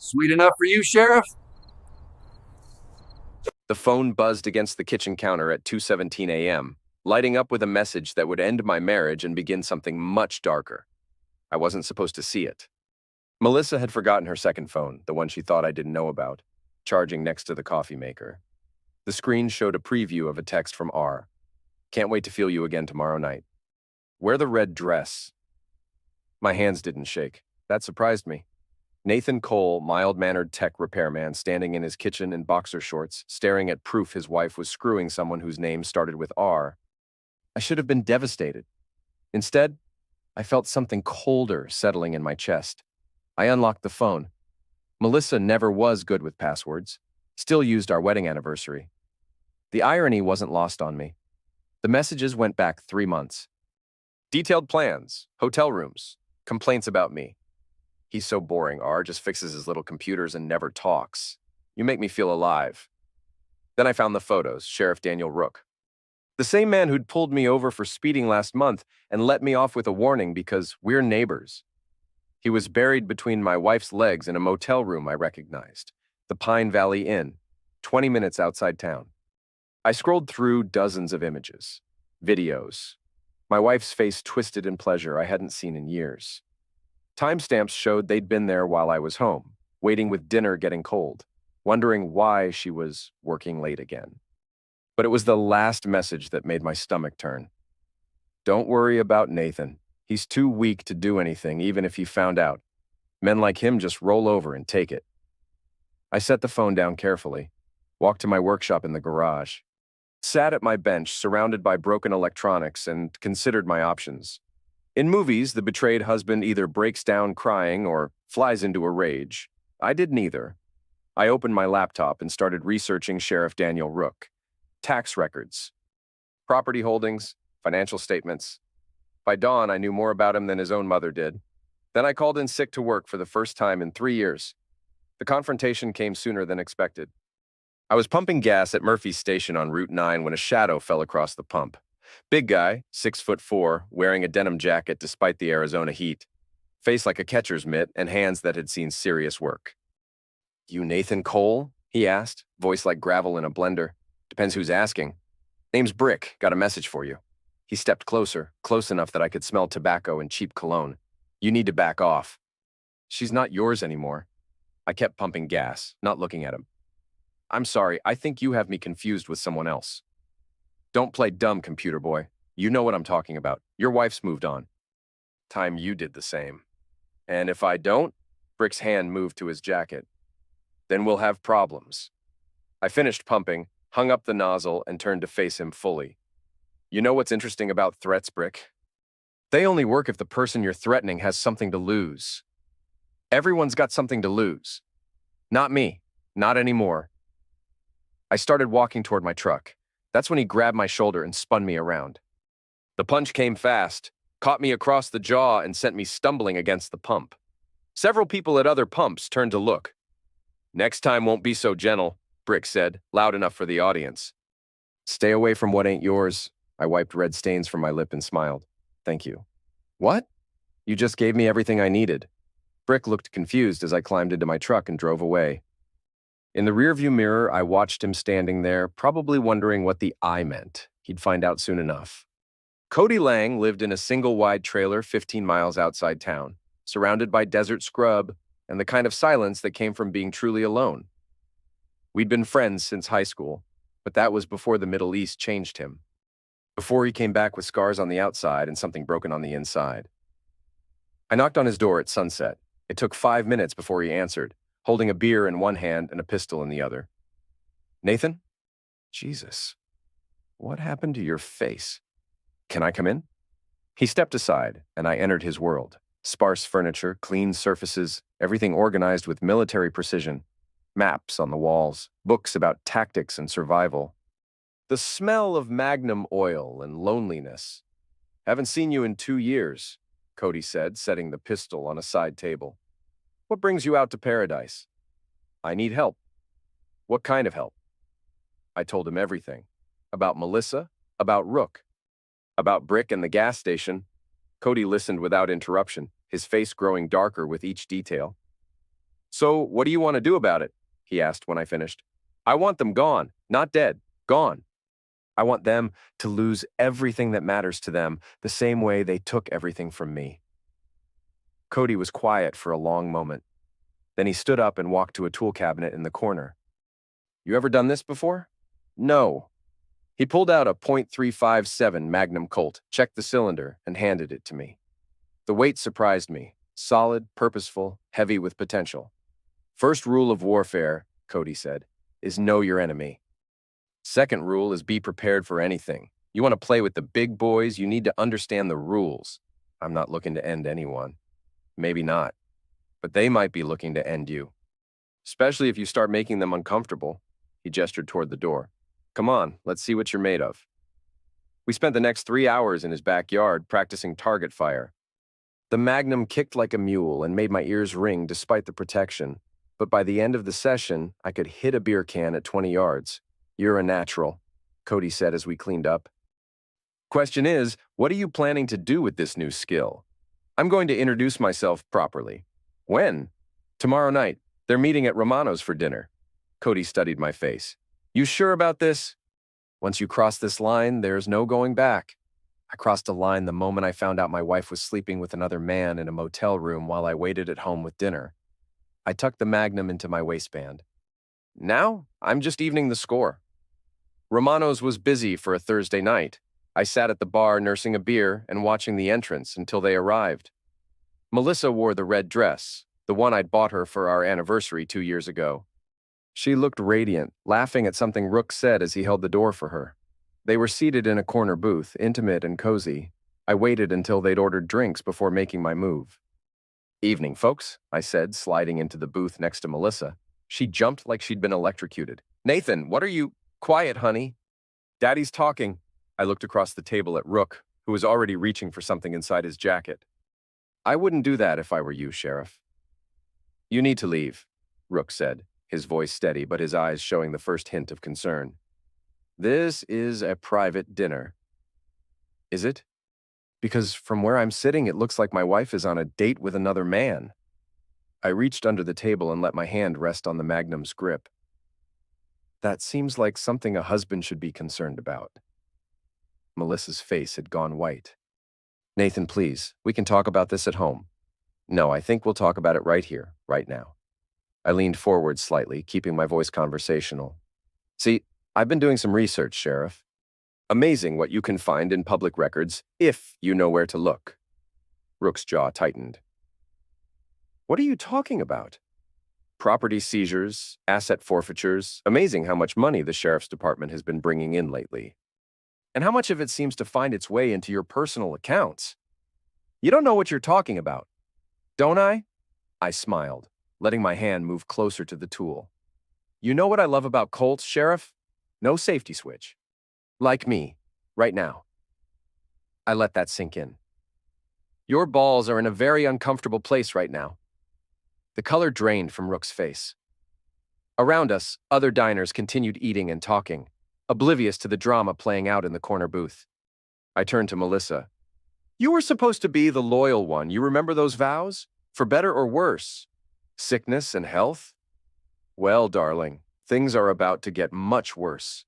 Sweet enough for you, Sheriff? The phone buzzed against the kitchen counter at 2:17 a.m., lighting up with a message that would end my marriage and begin something much darker. I wasn't supposed to see it. Melissa had forgotten her second phone, the one she thought I didn't know about, charging next to the coffee maker. The screen showed a preview of a text from R. Can't wait to feel you again tomorrow night. Wear the red dress. My hands didn't shake. That surprised me. Nathan Cole, mild-mannered tech repairman, standing in his kitchen in boxer shorts, staring at proof his wife was screwing someone whose name started with R. I should have been devastated. Instead, I felt something colder settling in my chest. I unlocked the phone. Melissa never was good with passwords, still used our wedding anniversary. The irony wasn't lost on me. The messages went back 3 months. Detailed plans, hotel rooms, complaints about me. He's so boring, R just fixes his little computers and never talks. You make me feel alive. Then I found the photos, Sheriff Daniel Rook. The same man who'd pulled me over for speeding last month and let me off with a warning because we're neighbors. He was buried between my wife's legs in a motel room I recognized, the Pine Valley Inn, 20 minutes outside town. I scrolled through dozens of images, videos. My wife's face twisted in pleasure I hadn't seen in years. Timestamps showed they'd been there while I was home, waiting with dinner getting cold, wondering why she was working late again. But it was the last message that made my stomach turn. Don't worry about Nathan. He's too weak to do anything, even if he found out. Men like him just roll over and take it. I set the phone down carefully, walked to my workshop in the garage, sat at my bench surrounded by broken electronics and considered my options. In movies, the betrayed husband either breaks down crying or flies into a rage. I did neither. I opened my laptop and started researching Sheriff Daniel Rook. Tax records, property holdings, financial statements. By dawn, I knew more about him than his own mother did. Then I called in sick to work for the first time in 3 years. The confrontation came sooner than expected. I was pumping gas at Murphy's Station on Route 9 when a shadow fell across the pump. Big guy, 6'4", wearing a denim jacket despite the Arizona heat, face like a catcher's mitt and hands that had seen serious work. You Nathan Cole? He asked, voice like gravel in a blender. Depends who's asking. Name's Brick, got a message for you. He stepped closer, close enough that I could smell tobacco and cheap cologne. You need to back off. She's not yours anymore. I kept pumping gas, not looking at him. I'm sorry, I think you have me confused with someone else. Don't play dumb, computer boy. You know what I'm talking about. Your wife's moved on. Time you did the same. And if I don't, Brick's hand moved to his jacket. Then we'll have problems. I finished pumping, hung up the nozzle, and turned to face him fully. You know what's interesting about threats, Brick? They only work if the person you're threatening has something to lose. Everyone's got something to lose. Not me. Not anymore. I started walking toward my truck. That's when he grabbed my shoulder and spun me around. The punch came fast, caught me across the jaw, and sent me stumbling against the pump. Several people at other pumps turned to look. Next time won't be so gentle, Brick said, loud enough for the audience. Stay away from what ain't yours. I wiped red stains from my lip and smiled. Thank you. What? You just gave me everything I needed. Brick looked confused as I climbed into my truck and drove away. In the rearview mirror, I watched him standing there, probably wondering what the I meant. He'd find out soon enough. Cody Lang lived in a single-wide trailer 15 miles outside town, surrounded by desert scrub and the kind of silence that came from being truly alone. We'd been friends since high school, but that was before the Middle East changed him. Before he came back with scars on the outside and something broken on the inside. I knocked on his door at sunset. It took 5 minutes before he answered, holding a beer in one hand and a pistol in the other. Nathan? Jesus. What happened to your face? Can I come in? He stepped aside, and I entered his world. Sparse furniture, clean surfaces, everything organized with military precision. Maps on the walls, books about tactics and survival. The smell of Magnum oil and loneliness. Haven't seen you in 2 years, Cody said, setting the pistol on a side table. What brings you out to paradise? I need help. What kind of help? I told him everything. About Melissa, about Rook, about Brick and the gas station. Cody listened without interruption, his face growing darker with each detail. So, what do you want to do about it? He asked when I finished. I want them gone, not dead, gone. I want them to lose everything that matters to them the same way they took everything from me. Cody was quiet for a long moment. Then he stood up and walked to a tool cabinet in the corner. You ever done this before? No. He pulled out a .357 Magnum Colt, checked the cylinder, and handed it to me. The weight surprised me. Solid, purposeful, heavy with potential. First rule of warfare, Cody said, is know your enemy. Second rule is be prepared for anything. You want to play with the big boys, you need to understand the rules. I'm not looking to end anyone. Maybe not. But they might be looking to end you. Especially if you start making them uncomfortable. He gestured toward the door. Come on, let's see what you're made of. We spent the next 3 hours in his backyard practicing target fire. The Magnum kicked like a mule and made my ears ring despite the protection, but by the end of the session, I could hit a beer can at 20 yards. You're a natural, Cody said as we cleaned up. Question is, what are you planning to do with this new skill? I'm going to introduce myself properly. When? Tomorrow night. They're meeting at Romano's for dinner. Cody studied my face. You sure about this? Once you cross this line, there's no going back. I crossed a line the moment I found out my wife was sleeping with another man in a motel room while I waited at home with dinner. I tucked the Magnum into my waistband. Now, I'm just evening the score. Romano's was busy for a Thursday night. I sat at the bar nursing a beer and watching the entrance until they arrived. Melissa wore the red dress, the one I'd bought her for our anniversary 2 years ago. She looked radiant, laughing at something Rook said as he held the door for her. They were seated in a corner booth, intimate and cozy. I waited until they'd ordered drinks before making my move. Evening, folks, I said, sliding into the booth next to Melissa. She jumped like she'd been electrocuted. Nathan, what are you— Quiet, honey. Daddy's talking. I looked across the table at Rook, who was already reaching for something inside his jacket. I wouldn't do that if I were you, Sheriff. You need to leave, Rook said, his voice steady but his eyes showing the first hint of concern. This is a private dinner. Is it? Because from where I'm sitting, it looks like my wife is on a date with another man. I reached under the table and let my hand rest on the Magnum's grip. That seems like something a husband should be concerned about. Melissa's face had gone white. Nathan, please, we can talk about this at home. No, I think we'll talk about it right here, right now. I leaned forward slightly, keeping my voice conversational. See, I've been doing some research, Sheriff. Amazing what you can find in public records if you know where to look. Rook's jaw tightened. What are you talking about? Property seizures, asset forfeitures. Amazing how much money the sheriff's department has been bringing in lately. And how much of it seems to find its way into your personal accounts. You don't know what you're talking about, don't I? I smiled, letting my hand move closer to the tool. You know what I love about Colts, Sheriff? No safety switch. Like me, right now. I let that sink in. Your balls are in a very uncomfortable place right now. The color drained from Rook's face. Around us, other diners continued eating and talking, oblivious to the drama playing out in the corner booth. I turned to Melissa. You were supposed to be the loyal one. You remember those vows? For better or worse? Sickness and health? Well, darling, things are about to get much worse.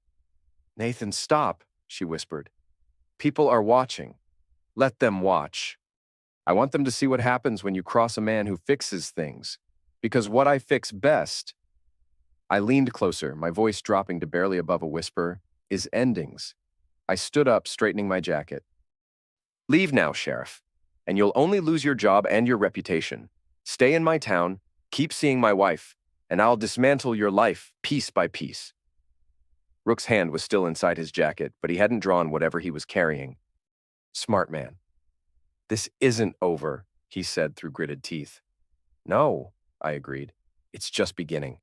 Nathan, stop, she whispered. People are watching. Let them watch. I want them to see what happens when you cross a man who fixes things. Because what I fix best— I leaned closer, my voice dropping to barely above a whisper— is endings. I stood up, straightening my jacket. Leave now, Sheriff, and you'll only lose your job and your reputation. Stay in my town, keep seeing my wife, and I'll dismantle your life piece by piece. Rook's hand was still inside his jacket, but he hadn't drawn whatever he was carrying. Smart man. This isn't over, he said through gritted teeth. No, I agreed. It's just beginning.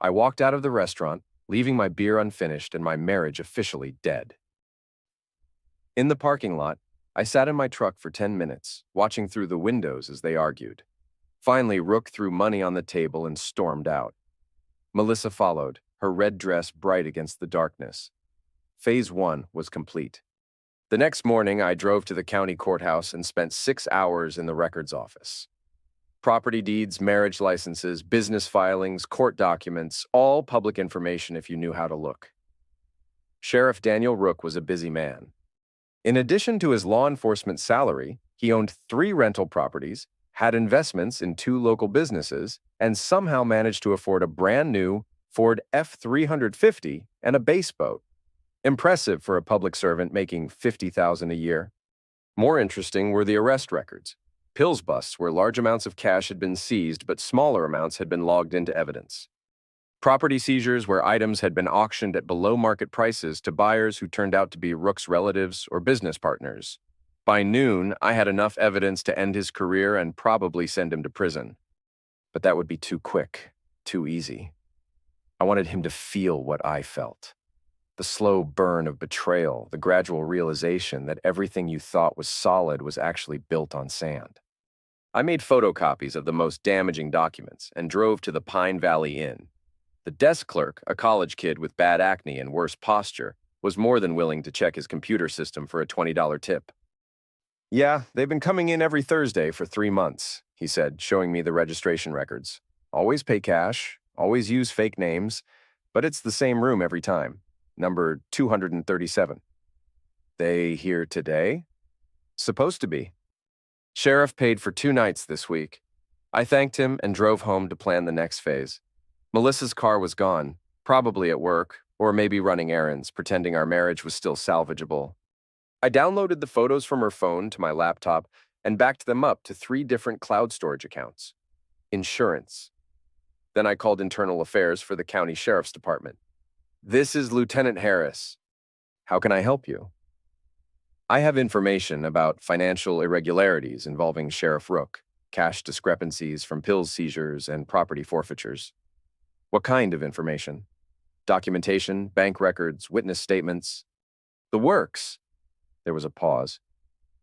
I walked out of the restaurant, leaving my beer unfinished and my marriage officially dead. In the parking lot, I sat in my truck for 10 minutes, watching through the windows as they argued. Finally, Rook threw money on the table and stormed out. Melissa followed, her red dress bright against the darkness. Phase 1 was complete. The next morning, I drove to the county courthouse and spent 6 hours in the records office. Property deeds, marriage licenses, business filings, court documents, all public information if you knew how to look. Sheriff Daniel Rook was a busy man. In addition to his law enforcement salary, he owned 3 rental properties, had investments in 2 local businesses, and somehow managed to afford a brand new Ford F-350 and a base boat. Impressive for a public servant making $50,000 a year. More interesting were the arrest records. Pills busts where large amounts of cash had been seized but smaller amounts had been logged into evidence. Property seizures where items had been auctioned at below-market prices to buyers who turned out to be Rook's relatives or business partners. By noon, I had enough evidence to end his career and probably send him to prison. But that would be too quick, too easy. I wanted him to feel what I felt. The slow burn of betrayal, the gradual realization that everything you thought was solid was actually built on sand. I made photocopies of the most damaging documents and drove to the Pine Valley Inn. The desk clerk, a college kid with bad acne and worse posture, was more than willing to check his computer system for a $20 tip. "Yeah, they've been coming in every Thursday for 3 months," he said, showing me the registration records. "Always pay cash, always use fake names, but it's the same room every time. Number 237. "They here today?" "Supposed to be." Sheriff paid for 2 nights this week. I thanked him and drove home to plan the next phase. Melissa's car was gone, probably at work, or maybe running errands, pretending our marriage was still salvageable. I downloaded the photos from her phone to my laptop and backed them up to 3 different cloud storage accounts. Insurance. Then I called Internal Affairs for the County Sheriff's Department. "This is Lieutenant Harris. How can I help you?" "I have information about financial irregularities involving Sheriff Rook, cash discrepancies from pills seizures and property forfeitures." "What kind of information?" "Documentation, bank records, witness statements." "The works." There was a pause.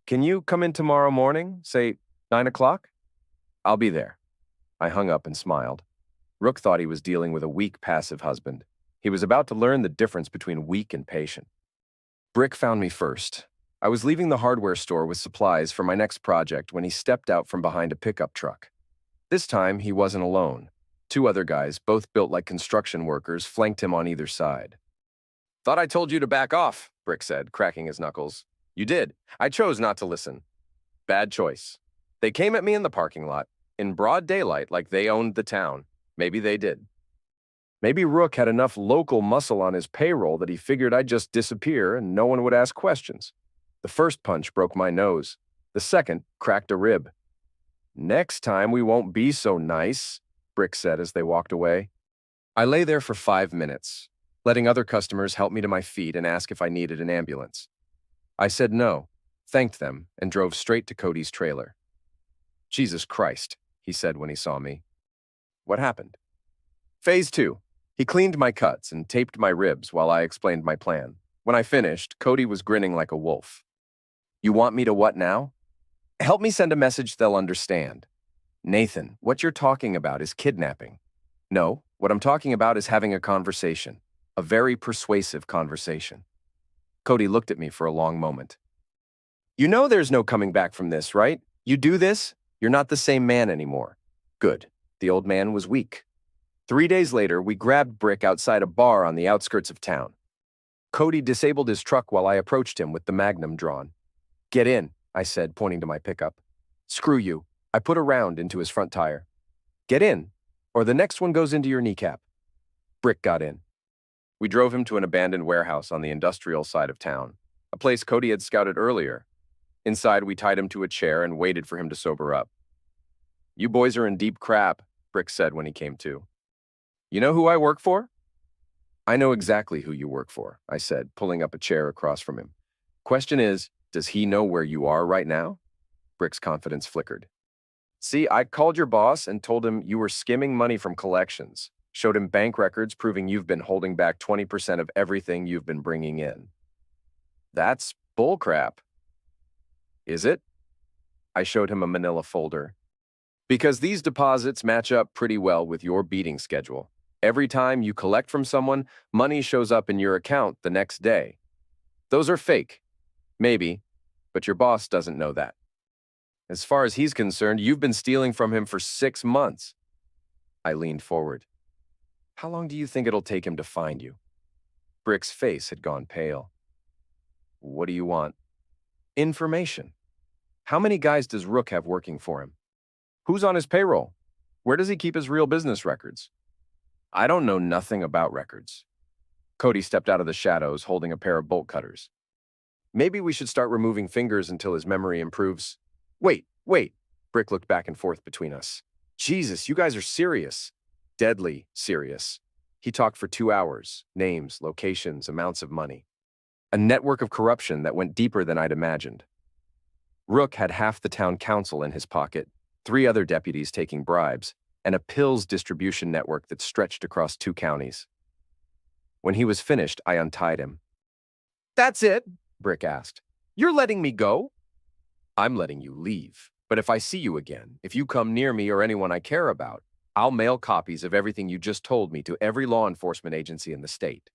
"Can you come in tomorrow morning, say 9 o'clock? "I'll be there." I hung up and smiled. Rook thought he was dealing with a weak, passive husband. He was about to learn the difference between weak and patient. Brick found me first. I was leaving the hardware store with supplies for my next project when he stepped out from behind a pickup truck. This time, he wasn't alone. 2 other guys, both built like construction workers, flanked him on either side. "Thought I told you to back off," Brick said, cracking his knuckles. "You did. I chose not to listen." "Bad choice. They came at me in the parking lot, in broad daylight like they owned the town. Maybe they did. Maybe Rook had enough local muscle on his payroll that he figured I'd just disappear and no one would ask questions. The first punch broke my nose. The second cracked a rib. "Next time we won't be so nice," Brick said as they walked away. I lay there for 5 minutes, letting other customers help me to my feet and ask if I needed an ambulance. I said no, thanked them, and drove straight to Cody's trailer. "Jesus Christ," he said when he saw me. "What happened?" Phase 2. He cleaned my cuts and taped my ribs while I explained my plan. When I finished, Cody was grinning like a wolf. "You want me to what now?" "Help me send a message they'll understand." "Nathan, what you're talking about is kidnapping." "No, what I'm talking about is having a conversation. A very persuasive conversation." Cody looked at me for a long moment. "You know there's no coming back from this, right? You do this, you're not the same man anymore." Good. The old man was weak. 3 days later, we grabbed Brick outside a bar on the outskirts of town. Cody disabled his truck while I approached him with the Magnum drawn. "Get in," I said, pointing to my pickup. "Screw you." I put a round into his front tire. "Get in, or the next one goes into your kneecap." Brick got in. We drove him to an abandoned warehouse on the industrial side of town, a place Cody had scouted earlier. Inside, we tied him to a chair and waited for him to sober up. "You boys are in deep crap," Brick said when he came to. "You know who I work for?" "I know exactly who you work for," I said, pulling up a chair across from him. "Question is, does he know where you are right now?" Brick's confidence flickered. "See, I called your boss and told him you were skimming money from collections, showed him bank records proving you've been holding back 20% of everything you've been bringing in." "That's bullcrap." "Is it?" I showed him a manila folder. "Because these deposits match up pretty well with your beating schedule. Every time you collect from someone, money shows up in your account the next day. Those are fake. Maybe, but your boss doesn't know that." As far as he's concerned, you've been stealing from him for 6 months. I leaned forward. How long do you think it'll take him to find you? Brick's face had gone pale. What do you want? Information. How many guys does Rook have working for him? Who's on his payroll? Where does he keep his real business records? I don't know nothing about records. Cody stepped out of the shadows, holding a pair of bolt cutters. Maybe we should start removing fingers until his memory improves. Wait. Brick looked back and forth between us. Jesus, you guys are serious. Deadly serious. He talked for 2 hours. Names, locations, amounts of money. A network of corruption that went deeper than I'd imagined. Rook had half the town council in his pocket, 3 other deputies taking bribes, and a pills distribution network that stretched across 2 counties. When he was finished, I untied him. That's it? Brick asked. You're letting me go? I'm letting you leave. But if I see you again, if you come near me or anyone I care about, I'll mail copies of everything you just told me to every law enforcement agency in the state.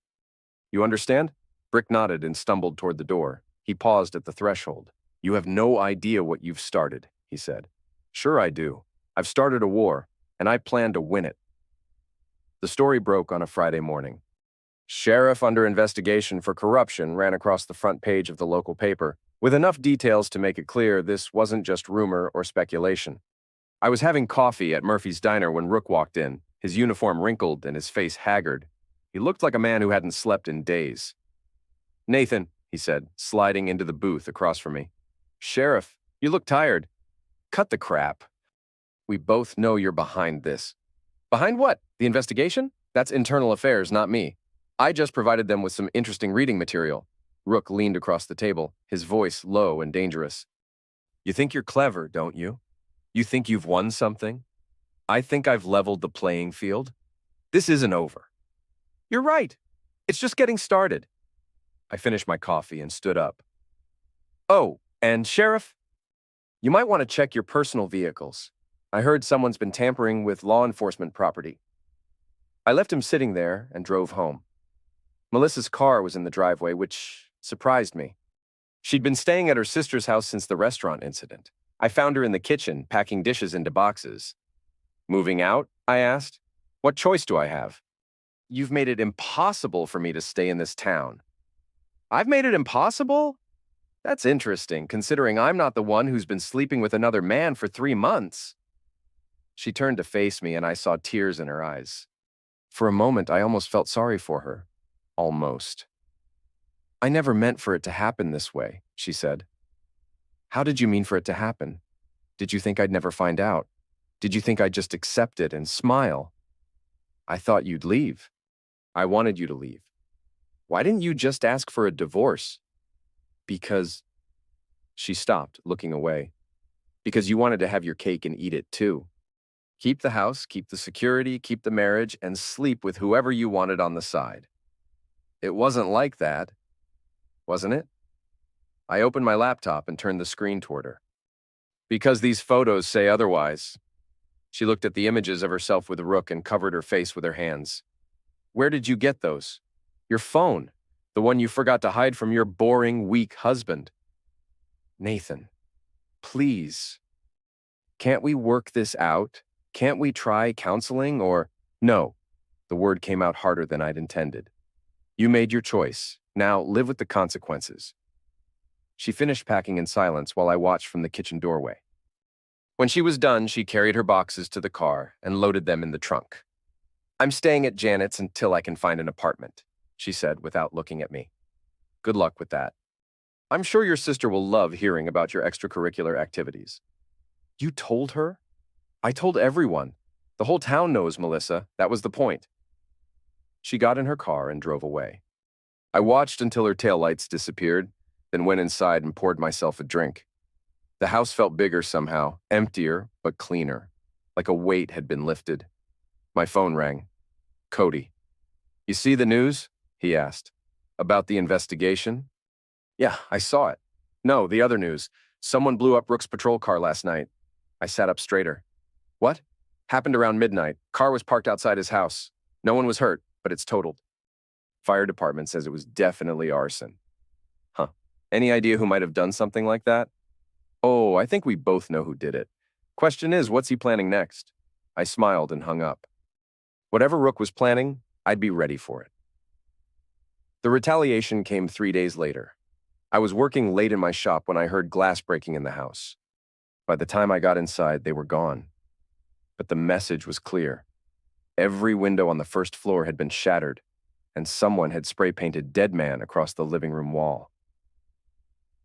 You understand? Brick nodded and stumbled toward the door. He paused at the threshold. You have no idea what you've started, he said. Sure I do. I've started a war, and I plan to win it. The story broke on a Friday morning. Sheriff under investigation for corruption ran across the front page of the local paper, with enough details to make it clear this wasn't just rumor or speculation. I was having coffee at Murphy's Diner when Rook walked in, his uniform wrinkled and his face haggard. He looked like a man who hadn't slept in days. Nathan, he said, sliding into the booth across from me. Sheriff, you look tired. Cut the crap. We both know you're behind this. Behind what? The investigation? That's internal affairs, not me. I just provided them with some interesting reading material. Rook leaned across the table, his voice low and dangerous. You think you're clever, don't you? You think you've won something? I think I've leveled the playing field. This isn't over. You're right. It's just getting started. I finished my coffee and stood up. Oh, and Sheriff, you might want to check your personal vehicles. I heard someone's been tampering with law enforcement property. I left him sitting there and drove home. Melissa's car was in the driveway, which surprised me. She'd been staying at her sister's house since the restaurant incident. I found her in the kitchen, packing dishes into boxes. Moving out? I asked. What choice do I have? You've made it impossible for me to stay in this town. I've made it impossible? That's interesting, considering I'm not the one who's been sleeping with another man for 3 months. She turned to face me, and I saw tears in her eyes. For a moment, I almost felt sorry for her. Almost. I never meant for it to happen this way, she said. How did you mean for it to happen? Did you think I'd never find out? Did you think I'd just accept it and smile? I thought you'd leave. I wanted you to leave. Why didn't you just ask for a divorce? Because... She stopped, looking away. Because you wanted to have your cake and eat it too. Keep the house, keep the security, keep the marriage, and sleep with whoever you wanted on the side. It wasn't like that, wasn't it? I opened my laptop and turned the screen toward her. Because these photos say otherwise. She looked at the images of herself with Rook and covered her face with her hands. Where did you get those? Your phone, the one you forgot to hide from your boring, weak husband. Nathan, please. Can't we work this out? Can't we try counseling or... No, the word came out harder than I'd intended. You made your choice. Now live with the consequences. She finished packing in silence while I watched from the kitchen doorway. When she was done, she carried her boxes to the car and loaded them in the trunk. I'm staying at Janet's until I can find an apartment, she said without looking at me. Good luck with that. I'm sure your sister will love hearing about your extracurricular activities. You told her? I told everyone. The whole town knows, Melissa. That was the point. She got in her car and drove away. I watched until her taillights disappeared, then went inside and poured myself a drink. The house felt bigger somehow, emptier but cleaner, like a weight had been lifted. My phone rang. Cody. You see the news? He asked. About the investigation? Yeah, I saw it. No, the other news. Someone blew up Rook's patrol car last night. I sat up straighter. What? Happened around midnight. Car was parked outside his house. No one was hurt, but it's totaled. Fire department says it was definitely arson. Huh. Any idea who might have done something like that? Oh, I think we both know who did it. Question is, what's he planning next? I smiled and hung up. Whatever Rook was planning, I'd be ready for it. The retaliation came 3 days later. I was working late in my shop when I heard glass breaking in the house. By the time I got inside, they were gone. But the message was clear. Every window on the first floor had been shattered, and someone had spray-painted "Dead Man" across the living room wall.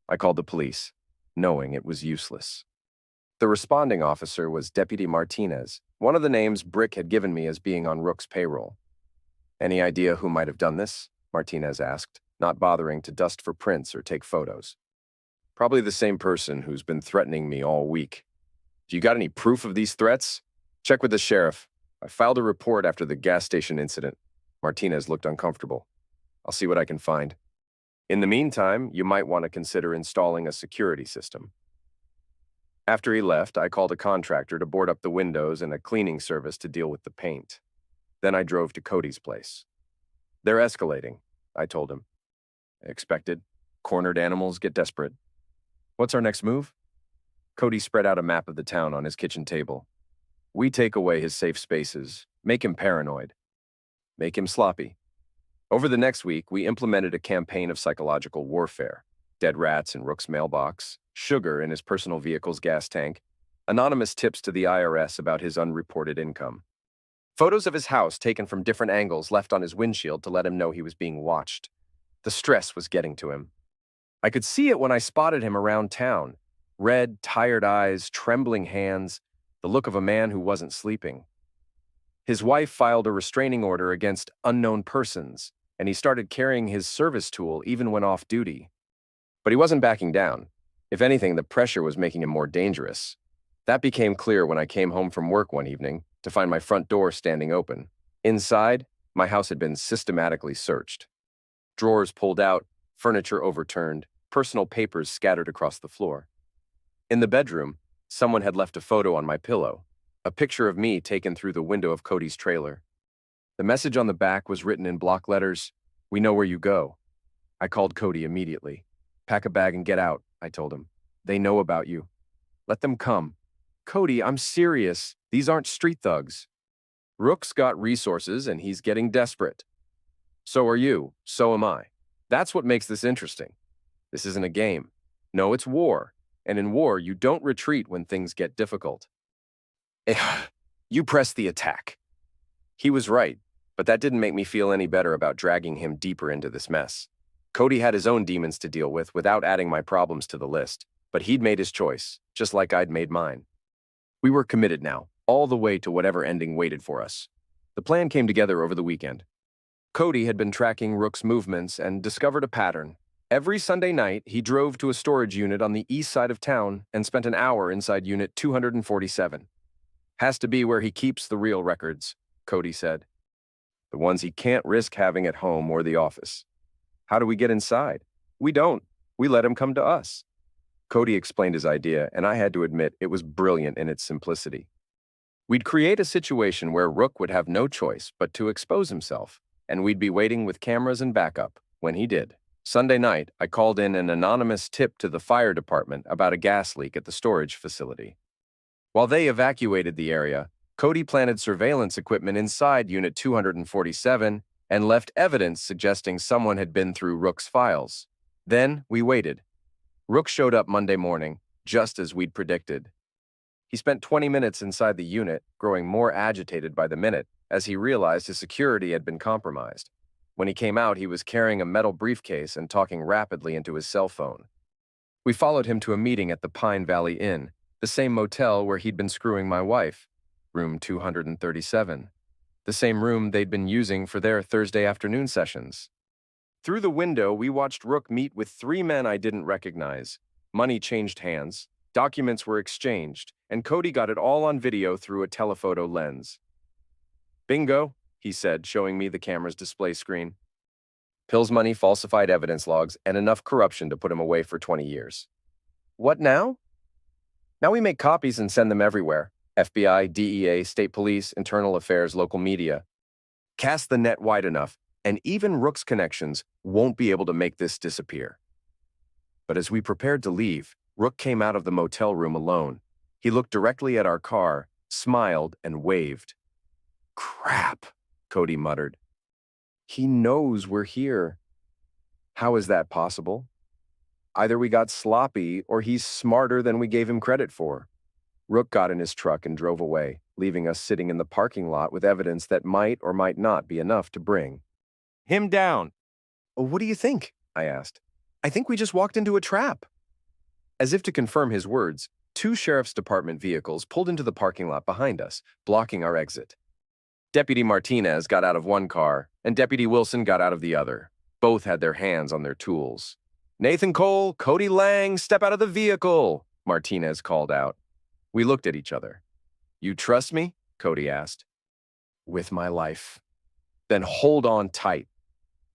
I called the police, knowing it was useless. The responding officer was Deputy Martinez, one of the names Brick had given me as being on Rook's payroll. Any idea who might have done this? Martinez asked, not bothering to dust for prints or take photos. Probably the same person who's been threatening me all week. Do you got any proof of these threats? Check with the sheriff. I filed a report after the gas station incident. Martinez looked uncomfortable. I'll see what I can find. In the meantime, you might want to consider installing a security system. After he left, I called a contractor to board up the windows and a cleaning service to deal with the paint. Then I drove to Cody's place. They're escalating, I told him. Expected. Cornered animals get desperate. What's our next move? Cody spread out a map of the town on his kitchen table. We take away his safe spaces, make him paranoid, make him sloppy. Over the next week, we implemented a campaign of psychological warfare. Dead rats in Rook's mailbox, sugar in his personal vehicle's gas tank, anonymous tips to the IRS about his unreported income. Photos of his house taken from different angles left on his windshield to let him know he was being watched. The stress was getting to him. I could see it when I spotted him around town. Red, tired eyes, trembling hands, the look of a man who wasn't sleeping. His wife filed a restraining order against unknown persons, and he started carrying his service tool even when off duty. But he wasn't backing down. If anything, the pressure was making him more dangerous. That became clear when I came home from work one evening to find my front door standing open. Inside, my house had been systematically searched. Drawers pulled out, furniture overturned, personal papers scattered across the floor. In the bedroom, someone had left a photo on my pillow, a picture of me taken through the window of Cody's trailer. The message on the back was written in block letters, "We know where you go." I called Cody immediately. "Pack a bag and get out," I told him. "They know about you. Let them come." "Cody, I'm serious. These aren't street thugs." "Rook's got resources and he's getting desperate. So are you. So am I. That's what makes this interesting. This isn't a game. No, it's war. And in war, you don't retreat when things get difficult. You press the attack." He was right, but that didn't make me feel any better about dragging him deeper into this mess. Cody had his own demons to deal with without adding my problems to the list, but he'd made his choice, just like I'd made mine. We were committed now, all the way to whatever ending waited for us. The plan came together over the weekend. Cody had been tracking Rook's movements and discovered a pattern. Every Sunday night, he drove to a storage unit on the east side of town and spent an hour inside Unit 247. "Has to be where he keeps the real records," Cody said. "The ones he can't risk having at home or the office." "How do we get inside?" "We don't. We let him come to us." Cody explained his idea, and I had to admit it was brilliant in its simplicity. We'd create a situation where Rook would have no choice but to expose himself, and we'd be waiting with cameras and backup when he did. Sunday night, I called in an anonymous tip to the fire department about a gas leak at the storage facility. While they evacuated the area, Cody planted surveillance equipment inside Unit 247 and left evidence suggesting someone had been through Rook's files. Then we waited. Rook showed up Monday morning, just as we'd predicted. He spent 20 minutes inside the unit, growing more agitated by the minute, as he realized his security had been compromised. When he came out, he was carrying a metal briefcase and talking rapidly into his cell phone. We followed him to a meeting at the Pine Valley Inn, the same motel where he'd been screwing my wife, room 237, the same room they'd been using for their Thursday afternoon sessions. Through the window, we watched Rook meet with 3 men I didn't recognize. Money changed hands, documents were exchanged, and Cody got it all on video through a telephoto lens. "Bingo," he said, showing me the camera's display screen. "Pills money, falsified evidence logs, and enough corruption to put him away for 20 years. What now? Now we make copies and send them everywhere. FBI, DEA, state police, internal affairs, local media. Cast the net wide enough, and even Rook's connections won't be able to make this disappear." But as we prepared to leave, Rook came out of the motel room alone. He looked directly at our car, smiled, and waved. Crap, Cody muttered. He knows we're here. How is that possible? Either we got sloppy or he's smarter than we gave him credit for. Rook got in his truck and drove away, leaving us sitting in the parking lot with evidence that might or might not be enough to bring him down. What do you think? I asked. I think we just walked into a trap. As if to confirm his words, two sheriff's department vehicles pulled into the parking lot behind us, blocking our exit. Deputy Martinez got out of one car, and Deputy Wilson got out of the other. Both had their hands on their tools. Nathan Cole, Cody Lang, step out of the vehicle, Martinez called out. We looked at each other. You trust me? Cody asked. With my life. Then hold on tight.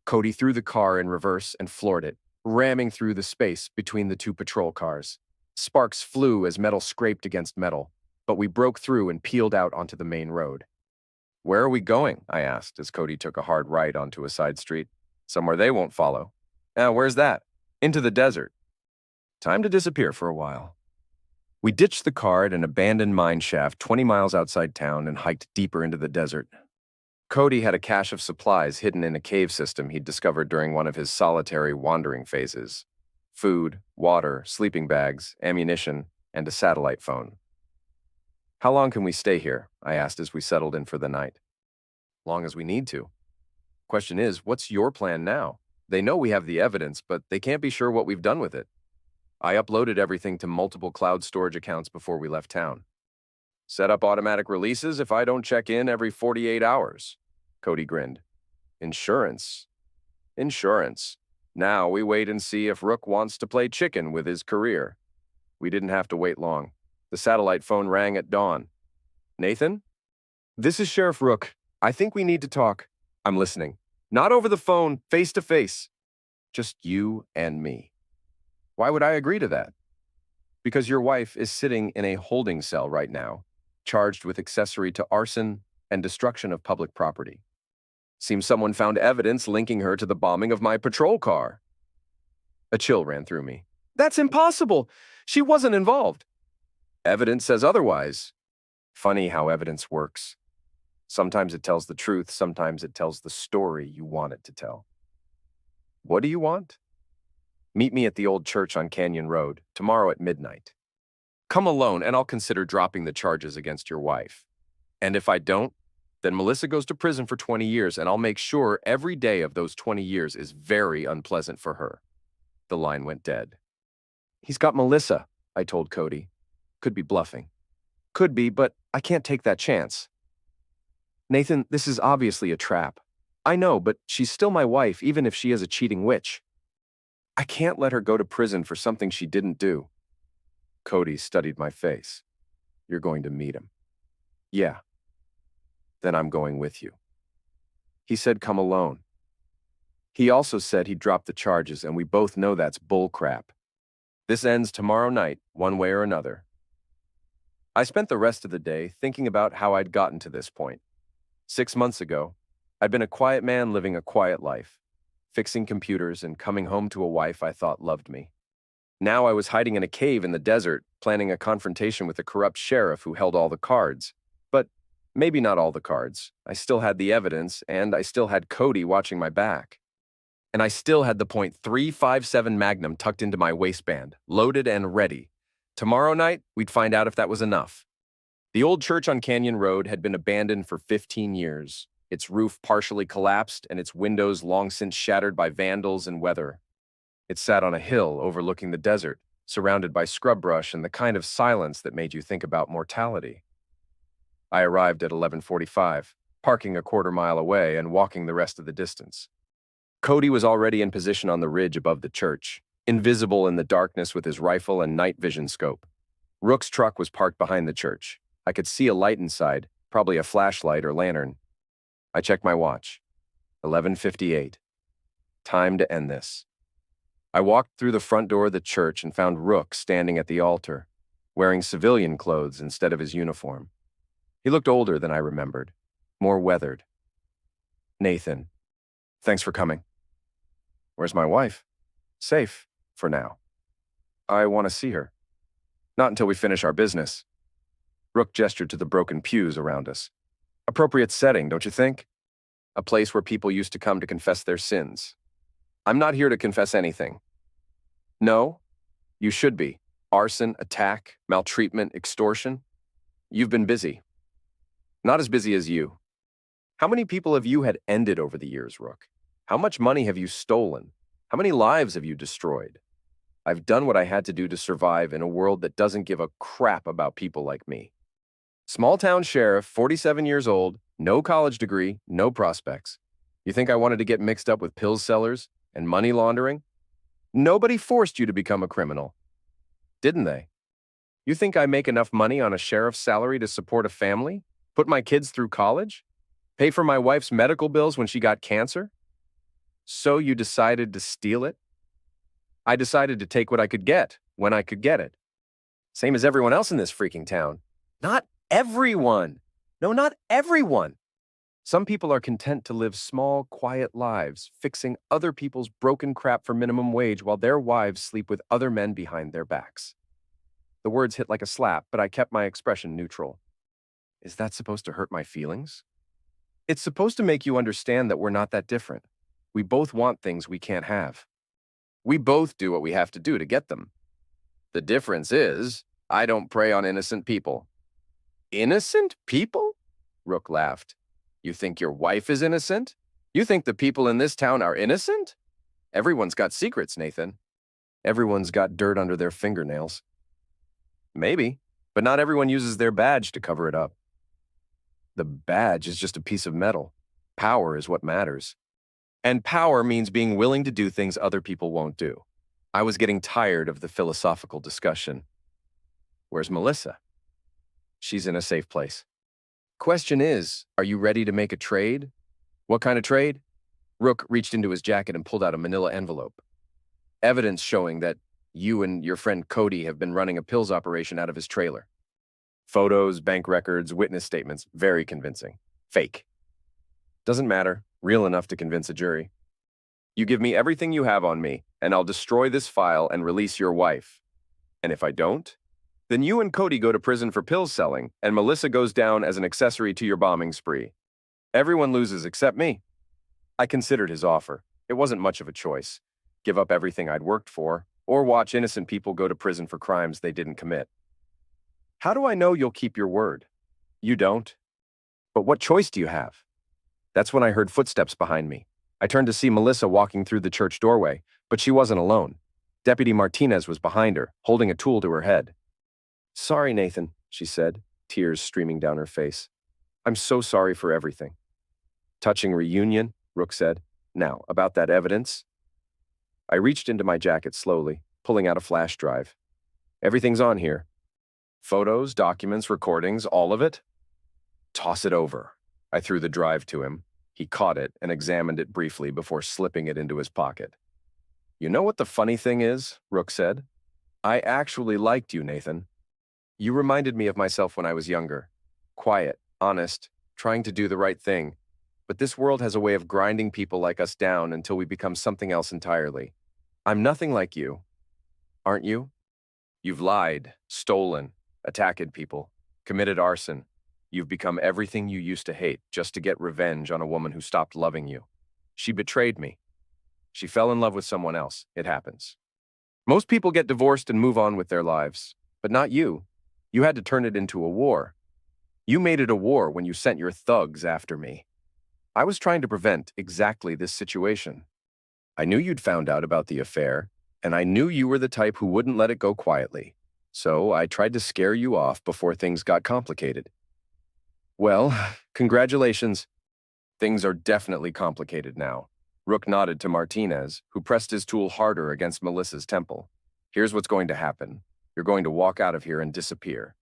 Cody threw the car in reverse and floored it, ramming through the space between the two patrol cars. Sparks flew as metal scraped against metal, but we broke through and peeled out onto the main road. Where are we going? I asked as Cody took a hard right onto a side street. Somewhere they won't follow. Where's that? Into the desert. Time to disappear for a while. We ditched the car at an abandoned mine shaft 20 miles outside town and hiked deeper into the desert. Cody had a cache of supplies hidden in a cave system he'd discovered during one of his solitary wandering phases. Food, water, sleeping bags, ammunition, and a satellite phone. How long can we stay here? I asked as we settled in for the night. Long as we need to. Question is, what's your plan now? They know we have the evidence, but they can't be sure what we've done with it. I uploaded everything to multiple cloud storage accounts before we left town. Set up automatic releases if I don't check in every 48 hours. Cody grinned. Insurance. Insurance. Now we wait and see if Rook wants to play chicken with his career. We didn't have to wait long. The satellite phone rang at dawn. Nathan? This is Sheriff Rook. I think we need to talk. I'm listening. Not over the phone, face to face. Just you and me. Why would I agree to that? Because your wife is sitting in a holding cell right now, charged with accessory to arson and destruction of public property. Seems someone found evidence linking her to the bombing of my patrol car. A chill ran through me. That's impossible. She wasn't involved. Evidence says otherwise. Funny how evidence works. Sometimes it tells the truth, sometimes it tells the story you want it to tell. What do you want? Meet me at the old church on Canyon Road, tomorrow at midnight. Come alone and I'll consider dropping the charges against your wife. And if I don't, then Melissa goes to prison for 20 years and I'll make sure every day of those 20 years is very unpleasant for her. The line went dead. He's got Melissa, I told Cody. Could be bluffing. Could be, but I can't take that chance. Nathan, this is obviously a trap. I know, but she's still my wife, even if she is a cheating witch. I can't let her go to prison for something she didn't do. Cody studied my face. You're going to meet him. Yeah. Then I'm going with you. He said come alone. He also said he'd drop the charges, and we both know that's bullcrap. This ends tomorrow night, one way or another. I spent the rest of the day thinking about how I'd gotten to this point. 6 months ago, I'd been a quiet man living a quiet life, fixing computers and coming home to a wife I thought loved me. Now I was hiding in a cave in the desert, planning a confrontation with a corrupt sheriff who held all the cards. But maybe not all the cards. I still had the evidence, and I still had Cody watching my back. And I still had the .357 Magnum tucked into my waistband, loaded and ready. Tomorrow night, we'd find out if that was enough. The old church on Canyon Road had been abandoned for 15 years, its roof partially collapsed and its windows long since shattered by vandals and weather. It sat on a hill overlooking the desert, surrounded by scrub brush and the kind of silence that made you think about mortality. I arrived at 11:45, parking a quarter mile away and walking the rest of the distance. Cody was already in position on the ridge above the church, invisible in the darkness with his rifle and night vision scope. Rook's truck was parked behind the church. I could see a light inside, probably a flashlight or lantern. I checked my watch. 11:58. Time to end this. I walked through the front door of the church and found Rook standing at the altar, wearing civilian clothes instead of his uniform. He looked older than I remembered, more weathered. Nathan, thanks for coming. Where's my wife? Safe, for now. I want to see her. Not until we finish our business. Rook gestured to the broken pews around us. Appropriate setting, don't you think? A place where people used to come to confess their sins. I'm not here to confess anything. No, you should be. Arson, attack, maltreatment, extortion. You've been busy. Not as busy as you. How many people have you had ended over the years, Rook? How much money have you stolen? How many lives have you destroyed? I've done what I had to do to survive in a world that doesn't give a crap about people like me. Small town sheriff, 47 years old, no college degree, no prospects. You think I wanted to get mixed up with pill sellers and money laundering? Nobody forced you to become a criminal, didn't they? You think I make enough money on a sheriff's salary to support a family? Put my kids through college? Pay for my wife's medical bills when she got cancer? So you decided to steal it? I decided to take what I could get when I could get it. Same as everyone else in this freaking town. Not everyone. No, not everyone. Some people are content to live small, quiet lives, fixing other people's broken crap for minimum wage while their wives sleep with other men behind their backs. The words hit like a slap, but I kept my expression neutral. Is that supposed to hurt my feelings? It's supposed to make you understand that we're not that different. We both want things we can't have. We both do what we have to do to get them. The difference is, I don't prey on innocent people. Innocent people? Rook laughed. You think your wife is innocent? You think the people in this town are innocent? Everyone's got secrets, Nathan. Everyone's got dirt under their fingernails. Maybe, but not everyone uses their badge to cover it up. The badge is just a piece of metal. Power is what matters. And power means being willing to do things other people won't do. I was getting tired of the philosophical discussion. Where's Melissa? She's in a safe place. Question is, are you ready to make a trade? What kind of trade? Rook reached into his jacket and pulled out a manila envelope. Evidence showing that you and your friend Cody have been running a pills operation out of his trailer. Photos, bank records, witness statements, very convincing. Fake. Doesn't matter, real enough to convince a jury. You give me everything you have on me, and I'll destroy this file and release your wife. And if I don't, then you and Cody go to prison for pills selling, and Melissa goes down as an accessory to your bombing spree. Everyone loses except me. I considered his offer. It wasn't much of a choice. Give up everything I'd worked for, or watch innocent people go to prison for crimes they didn't commit. How do I know you'll keep your word? You don't. But what choice do you have? That's when I heard footsteps behind me. I turned to see Melissa walking through the church doorway, but she wasn't alone. Deputy Martinez was behind her, holding a tool to her head. Sorry, Nathan, she said, tears streaming down her face. I'm so sorry for everything. Touching reunion, Rook said. Now, about that evidence. I reached into my jacket slowly, pulling out a flash drive. Everything's on here. Photos, documents, recordings, all of it? Toss it over. I threw the drive to him. He caught it and examined it briefly before slipping it into his pocket. You know what the funny thing is? Rook said. I actually liked you, Nathan. You reminded me of myself when I was younger. Quiet, honest, trying to do the right thing. But this world has a way of grinding people like us down until we become something else entirely. I'm nothing like you. Aren't you? You've lied, stolen, attacked people, committed arson. You've become everything you used to hate just to get revenge on a woman who stopped loving you. She betrayed me. She fell in love with someone else. It happens. Most people get divorced and move on with their lives, but not you. You had to turn it into a war. You made it a war when you sent your thugs after me. I was trying to prevent exactly this situation. I knew you'd found out about the affair, and I knew you were the type who wouldn't let it go quietly. So I tried to scare you off before things got complicated. Well, congratulations. Things are definitely complicated now. Rook nodded to Martinez, who pressed his tool harder against Melissa's temple. Here's what's going to happen. You're going to walk out of here and disappear.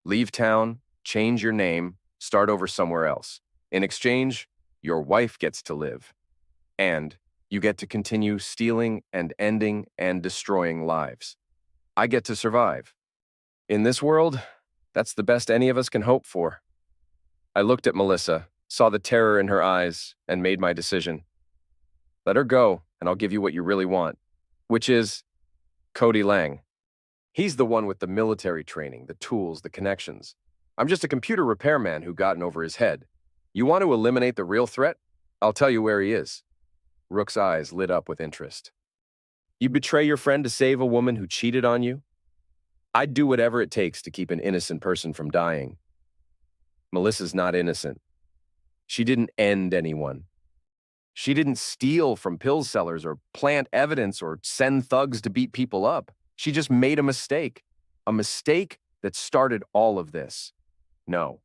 Leave town, change your name, start over somewhere else. In exchange, your wife gets to live. And you get to continue stealing and ending and destroying lives. I get to survive. In this world, that's the best any of us can hope for. I looked at Melissa, saw the terror in her eyes, and made my decision. Let her go, and I'll give you what you really want, which is Cody Lang. He's the one with the military training, the tools, the connections. I'm just a computer repairman who got in over his head. You want to eliminate the real threat? I'll tell you where he is. Rook's eyes lit up with interest. You betray your friend to save a woman who cheated on you? I'd do whatever it takes to keep an innocent person from dying. Melissa's not innocent. She didn't end anyone. She didn't steal from pill sellers or plant evidence or send thugs to beat people up. She just made a mistake that started all of this. No,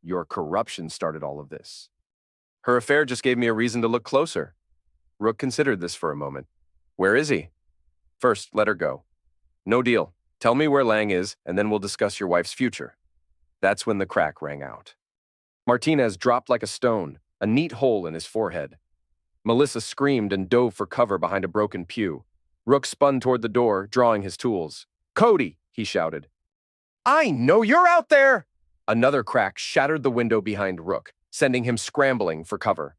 your corruption started all of this. Her affair just gave me a reason to look closer. Rook considered this for a moment. Where is he? First, let her go. No deal. Tell me where Lang is, and then we'll discuss your wife's future. That's when the crack rang out. Martinez dropped like a stone, a neat hole in his forehead. Melissa screamed and dove for cover behind a broken pew. Rook spun toward the door, drawing his tools. Cody, he shouted. I know you're out there! Another crack shattered the window behind Rook, sending him scrambling for cover.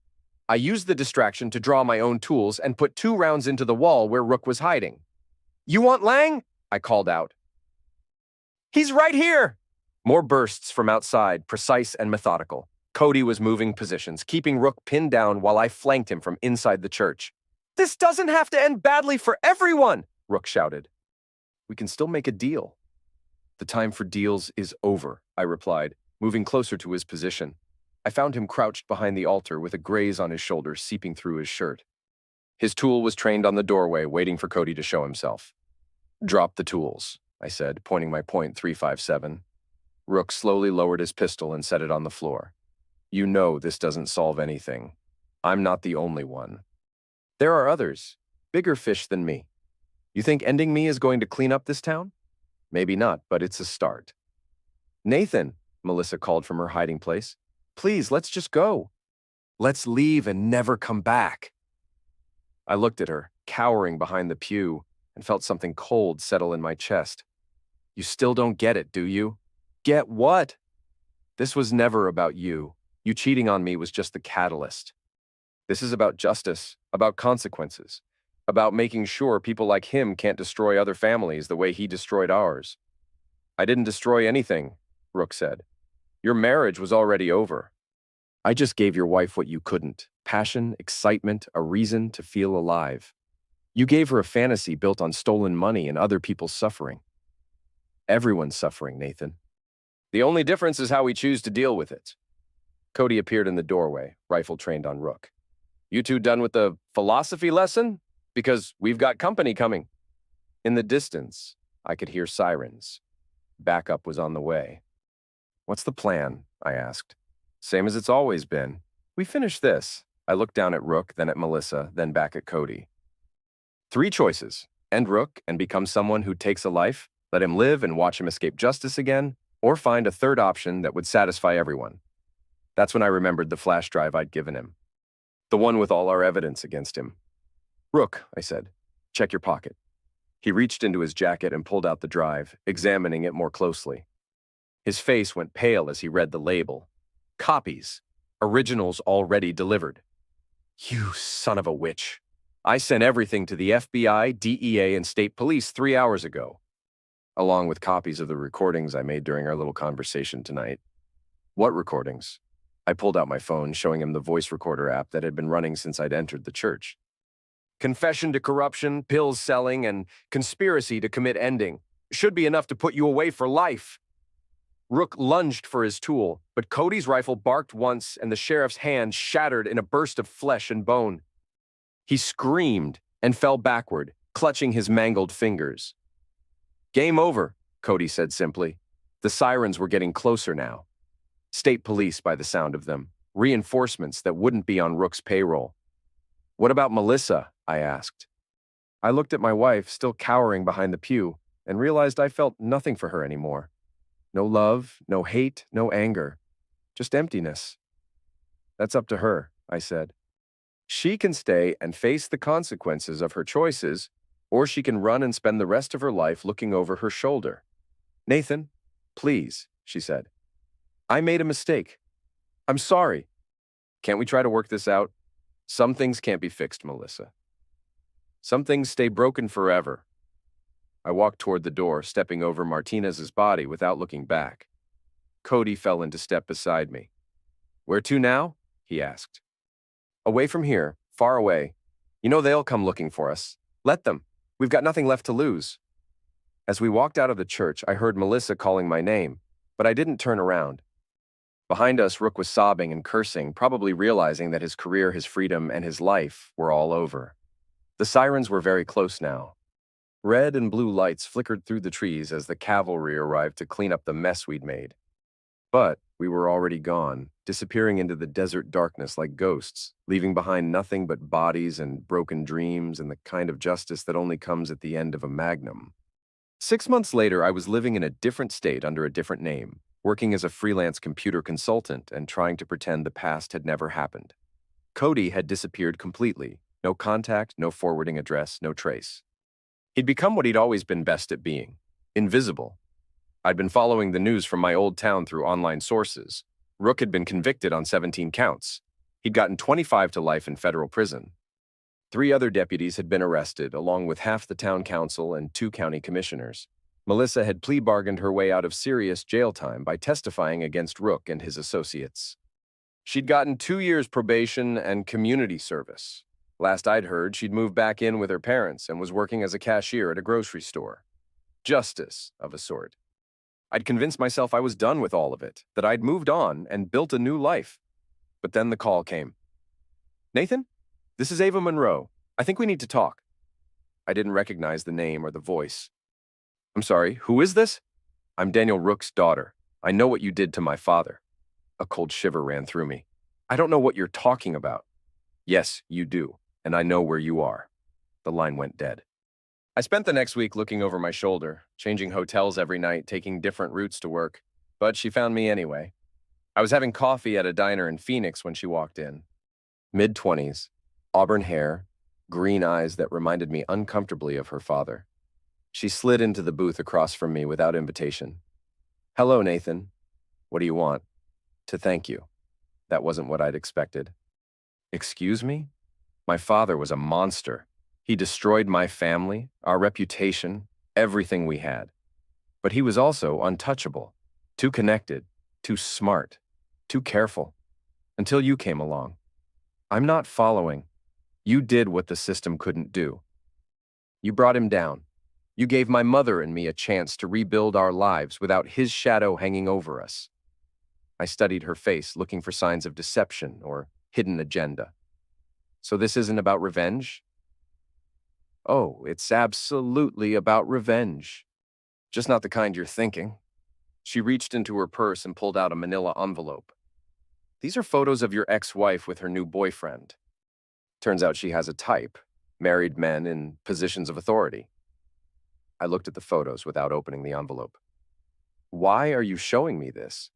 I used the distraction to draw my own tools and put 2 rounds into the wall where Rook was hiding. You want Lang? I called out. He's right here! More bursts from outside, precise and methodical. Cody was moving positions, keeping Rook pinned down while I flanked him from inside the church. This doesn't have to end badly for everyone, Rook shouted. We can still make a deal. The time for deals is over, I replied, moving closer to his position. I found him crouched behind the altar with a graze on his shoulder seeping through his shirt. His tool was trained on the doorway, waiting for Cody to show himself. Drop the tools, I said, pointing my .357. Rook slowly lowered his pistol and set it on the floor. You know this doesn't solve anything. I'm not the only one. There are others, bigger fish than me. You think ending me is going to clean up this town? Maybe not, but it's a start. Nathan, Melissa called from her hiding place. Please, let's just go. Let's leave and never come back. I looked at her, cowering behind the pew, and felt something cold settle in my chest. You still don't get it, do you? Get what? This was never about you. You cheating on me was just the catalyst. This is about justice, about consequences, about making sure people like him can't destroy other families the way he destroyed ours. I didn't destroy anything, Rook said. Your marriage was already over. I just gave your wife what you couldn't: passion, excitement, a reason to feel alive. You gave her a fantasy built on stolen money and other people's suffering. Everyone's suffering, Nathan. The only difference is how we choose to deal with it. Cody appeared in the doorway, rifle trained on Rook. You two done with the philosophy lesson? Because we've got company coming. In the distance, I could hear sirens. Backup was on the way. What's the plan? I asked. Same as it's always been. We finish this. I looked down at Rook, then at Melissa, then back at Cody. 3 choices. End Rook and become someone who takes a life, let him live and watch him escape justice again, or find a third option that would satisfy everyone. That's when I remembered the flash drive I'd given him. The one with all our evidence against him. Rook, I said, check your pocket. He reached into his jacket and pulled out the drive, examining it more closely. His face went pale as he read the label. Copies. Originals already delivered. You son of a witch. I sent everything to the FBI, DEA, and state police 3 hours ago, along with copies of the recordings I made during our little conversation tonight. What recordings? I pulled out my phone, showing him the voice recorder app that had been running since I'd entered the church. Confession to corruption, pills selling, and conspiracy to commit ending. Should be enough to put you away for life. Rook lunged for his tool, but Cody's rifle barked once and the sheriff's hand shattered in a burst of flesh and bone. He screamed and fell backward, clutching his mangled fingers. Game over, Cody said simply. The sirens were getting closer now. State police by the sound of them, reinforcements that wouldn't be on Rook's payroll. What about Melissa? I asked. I looked at my wife, still cowering behind the pew, and realized I felt nothing for her anymore. No love, no hate, no anger, just emptiness. That's up to her, I said. She can stay and face the consequences of her choices, or she can run and spend the rest of her life looking over her shoulder. Nathan, please, she said. I made a mistake. I'm sorry. Can't we try to work this out? Some things can't be fixed, Melissa. Some things stay broken forever. I walked toward the door, stepping over Martinez's body without looking back. Cody fell into step beside me. "Where to now?" he asked. "Away from here, far away. You know they'll come looking for us. Let them. We've got nothing left to lose." As we walked out of the church, I heard Melissa calling my name, but I didn't turn around. Behind us, Rook was sobbing and cursing, probably realizing that his career, his freedom, and his life were all over. The sirens were very close now. Red and blue lights flickered through the trees as the cavalry arrived to clean up the mess we'd made. But we were already gone, disappearing into the desert darkness like ghosts, leaving behind nothing but bodies and broken dreams and the kind of justice that only comes at the end of a magnum. 6 months later, I was living in a different state under a different name, working as a freelance computer consultant and trying to pretend the past had never happened. Cody had disappeared completely. No contact, no forwarding address, no trace. He'd become what he'd always been best at being: invisible. I'd been following the news from my old town through online sources. Rook had been convicted on 17 counts. He'd gotten 25 to life in federal prison. 3 other deputies had been arrested, along with half the town council and 2 county commissioners. Melissa had plea bargained her way out of serious jail time by testifying against Rook and his associates. She'd gotten 2 years probation and community service. Last I'd heard, she'd moved back in with her parents and was working as a cashier at a grocery store. Justice, of a sort. I'd convinced myself I was done with all of it, that I'd moved on and built a new life. But then the call came. "Nathan, this is Ava Monroe. I think we need to talk." I didn't recognize the name or the voice. "I'm sorry, who is this?" "I'm Daniel Rook's daughter. I know what you did to my father." A cold shiver ran through me. "I don't know what you're talking about." "Yes, you do, and I know where you are." The line went dead. I spent the next week looking over my shoulder, changing hotels every night, taking different routes to work, but she found me anyway. I was having coffee at a diner in Phoenix when she walked in. Mid-20s, auburn hair, green eyes that reminded me uncomfortably of her father. She slid into the booth across from me without invitation. "Hello, Nathan. What do you want?" "To thank you." That wasn't what I'd expected. "Excuse me?" My father was a monster. He destroyed my family, our reputation, everything we had. But he was also untouchable, too connected, too smart, too careful. Until you came along. I'm not following. You did what the system couldn't do. You brought him down. You gave my mother and me a chance to rebuild our lives without his shadow hanging over us. I studied her face, looking for signs of deception or hidden agenda. So this isn't about revenge? Oh, it's absolutely about revenge. Just not the kind you're thinking. She reached into her purse and pulled out a manila envelope. "These are photos of your ex-wife with her new boyfriend." Turns out she has a type, married men in positions of authority. I looked at the photos without opening the envelope. "Why are you showing me this?"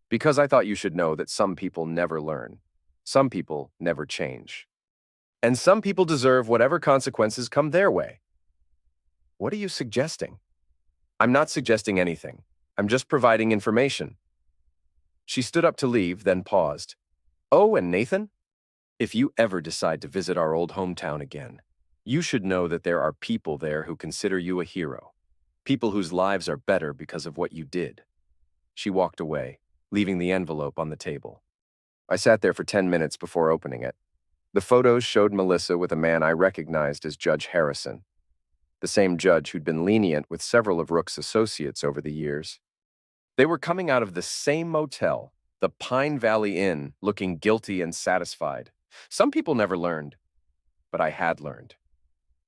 "Because I thought you should know that some people never learn. Some people never change. And some people deserve whatever consequences come their way." "What are you suggesting?" "I'm not suggesting anything. I'm just providing information." She stood up to leave, then paused. "Oh, and Nathan, if you ever decide to visit our old hometown again, you should know that there are people there who consider you a hero. People whose lives are better because of what you did." She walked away, leaving the envelope on the table. I sat there for 10 minutes before opening it. The photos showed Melissa with a man I recognized as Judge Harrison, the same judge who'd been lenient with several of Rook's associates over the years. They were coming out of the same motel, the Pine Valley Inn, looking guilty and satisfied. Some people never learned, but I had learned.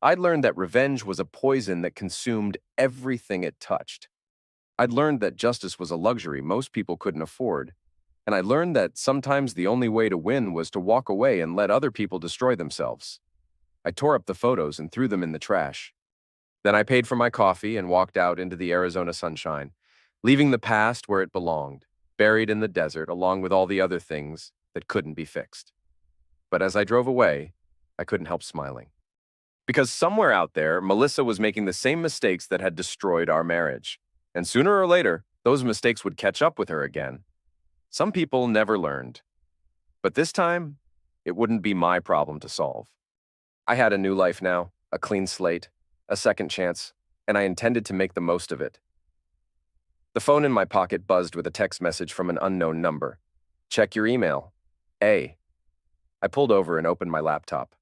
I'd learned that revenge was a poison that consumed everything it touched. I'd learned that justice was a luxury most people couldn't afford. And I learned that sometimes the only way to win was to walk away and let other people destroy themselves. I tore up the photos and threw them in the trash. Then I paid for my coffee and walked out into the Arizona sunshine, leaving the past where it belonged, buried in the desert along with all the other things that couldn't be fixed. But as I drove away, I couldn't help smiling. Because somewhere out there, Melissa was making the same mistakes that had destroyed our marriage. And sooner or later, those mistakes would catch up with her again. Some people never learned. But this time, it wouldn't be my problem to solve. I had a new life now, a clean slate, a second chance. and I intended to make the most of it. The phone in my pocket buzzed with a text message from an unknown number. Check your email. A. I pulled over and opened my laptop.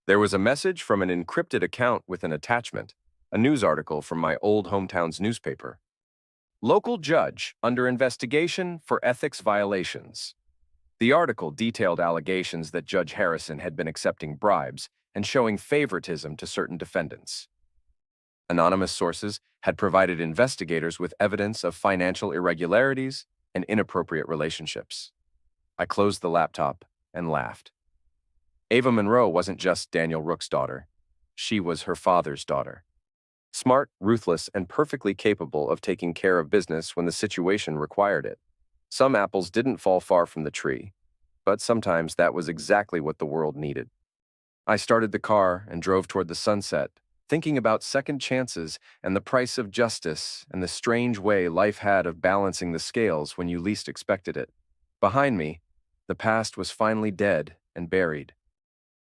There was a message from an encrypted account with an attachment, a news article from my old hometown's newspaper. Local judge under investigation for ethics violations. The article detailed allegations that Judge Harrison had been accepting bribes and showing favoritism to certain defendants. Anonymous sources had provided investigators with evidence of financial irregularities and inappropriate relationships. I closed the laptop and laughed. Ava Monroe wasn't just Daniel Rook's daughter. She was her father's daughter. Smart, ruthless, and perfectly capable of taking care of business when the situation required it. Some apples didn't fall far from the tree, but sometimes that was exactly what the world needed. I started the car and drove toward the sunset, thinking about second chances and the price of justice and the strange way life had of balancing the scales when you least expected it. Behind me, the past was finally dead and buried.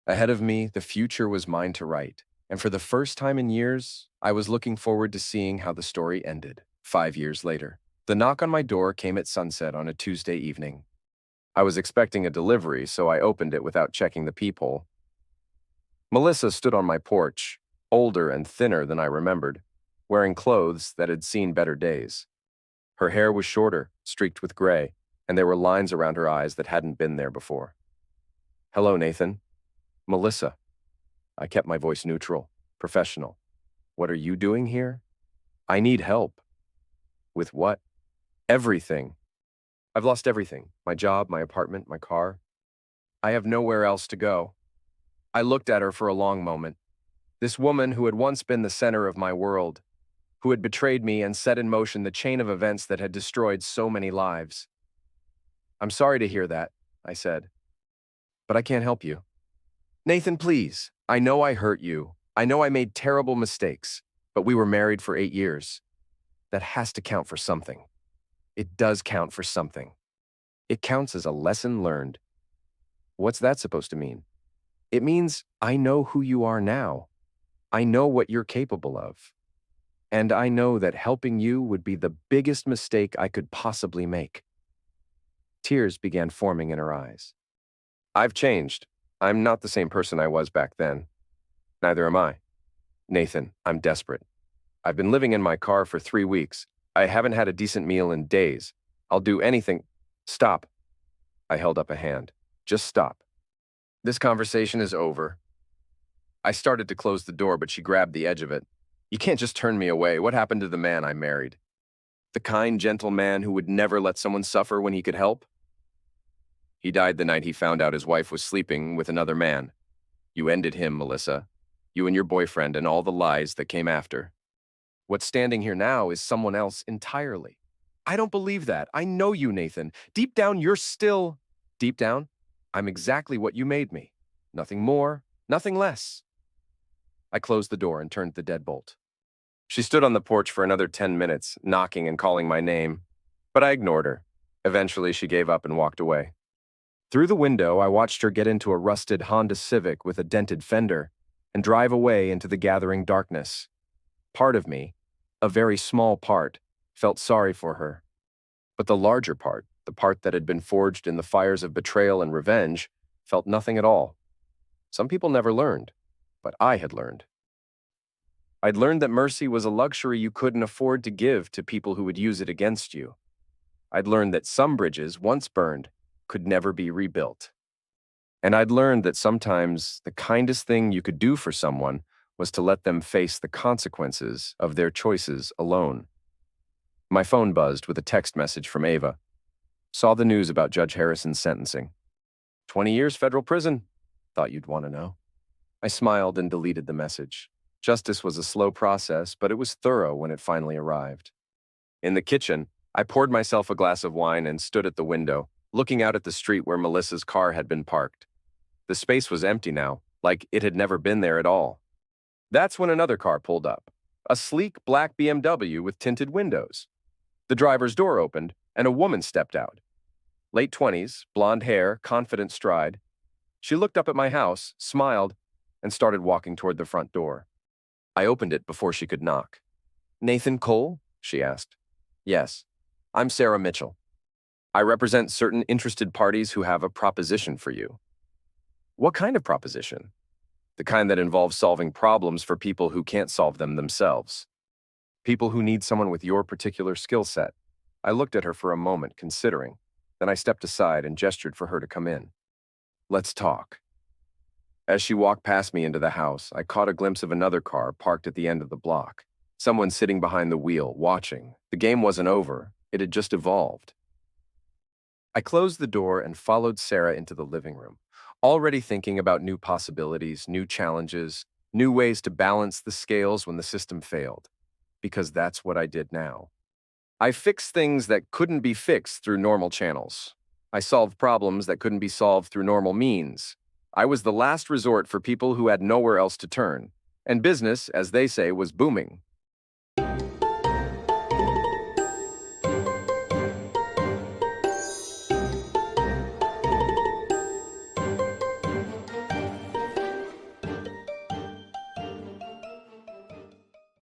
Ahead of me, the future was mine to write, and for the first time in years, I was looking forward to seeing how the story ended. 5 years later, the knock on my door came at sunset on a Tuesday evening. I was expecting a delivery, so I opened it without checking the peephole. Melissa stood on my porch, older and thinner than I remembered, wearing clothes that had seen better days. Her hair was shorter, streaked with gray, and there were lines around her eyes that hadn't been there before. "Hello, Nathan." "Melissa." I kept my voice neutral, professional. "What are you doing here?" "I need help." "With what?" "Everything. I've lost everything. My job, my apartment, my car. I have nowhere else to go." I looked at her for a long moment. This woman who had once been the center of my world, who had betrayed me and set in motion the chain of events that had destroyed so many lives. "I'm sorry to hear that," I said, "but I can't help you." "Nathan, please. I know I hurt you. I know I made terrible mistakes, but we were married for 8 years. That has to count for something. It does count for something. It counts as a lesson learned." "What's that supposed to mean?" "It means I know who you are now. I know what you're capable of. And I know that helping you would be the biggest mistake I could possibly make." Tears began forming in her eyes. "I've changed. I'm not the same person I was back then. Neither am I. Nathan, I'm desperate. I've been living in my car for 3 weeks. I haven't had a decent meal in days. I'll do anything." "Stop." I held up a hand. "Just stop. This conversation is over." I started to close the door, but she grabbed the edge of it. "You can't just turn me away. What happened to the man I married? The kind, gentle man who would never let someone suffer when he could help? He died the night he found out his wife was sleeping with another man. You ended him, Melissa. You and your boyfriend and all the lies that came after. What's standing here now is someone else entirely." "I don't believe that. I know you, Nathan. Deep down, you're still—" "Deep down, I'm exactly what you made me. Nothing more, nothing less." I closed the door and turned the deadbolt. She stood on the porch for another 10 minutes, knocking and calling my name, but I ignored her. Eventually, she gave up and walked away. Through the window, I watched her get into a rusted Honda Civic with a dented fender and drive away into the gathering darkness. Part of me, a very small part, felt sorry for her. But the larger part, the part that had been forged in the fires of betrayal and revenge, felt nothing at all. Some people never learned, but I had learned. I'd learned that mercy was a luxury you couldn't afford to give to people who would use it against you. I'd learned that some bridges, once burned, could never be rebuilt. And I'd learned that sometimes the kindest thing you could do for someone was to let them face the consequences of their choices alone. My phone buzzed with a text message from Ava. "Saw the news about Judge Harrison's sentencing. 20 years federal prison. Thought you'd want to know." I smiled and deleted the message. Justice was a slow process, but it was thorough when it finally arrived. In the kitchen, I poured myself a glass of wine and stood at the window, looking out at the street where Melissa's car had been parked. The space was empty now, like it had never been there at all. That's when another car pulled up, a sleek black BMW with tinted windows. The driver's door opened, and a woman stepped out. Late 20s, blonde hair, confident stride. She looked up at my house, smiled, and started walking toward the front door. I opened it before she could knock. Nathan Cole? She asked. Yes. I'm Sarah Mitchell. I represent certain interested parties who have a proposition for you. What kind of proposition? The kind that involves solving problems for people who can't solve them themselves. People who need someone with your particular skill set. I looked at her for a moment, considering. Then I stepped aside and gestured for her to come in. Let's talk. As she walked past me into the house, I caught a glimpse of another car parked at the end of the block. Someone sitting behind the wheel, watching. The game wasn't over. It had just evolved. I closed the door and followed Sarah into the living room, already thinking about new possibilities, new challenges, new ways to balance the scales when the system failed. Because that's what I did now. I fixed things that couldn't be fixed through normal channels. I solved problems that couldn't be solved through normal means. I was the last resort for people who had nowhere else to turn. And business, as they say, was booming.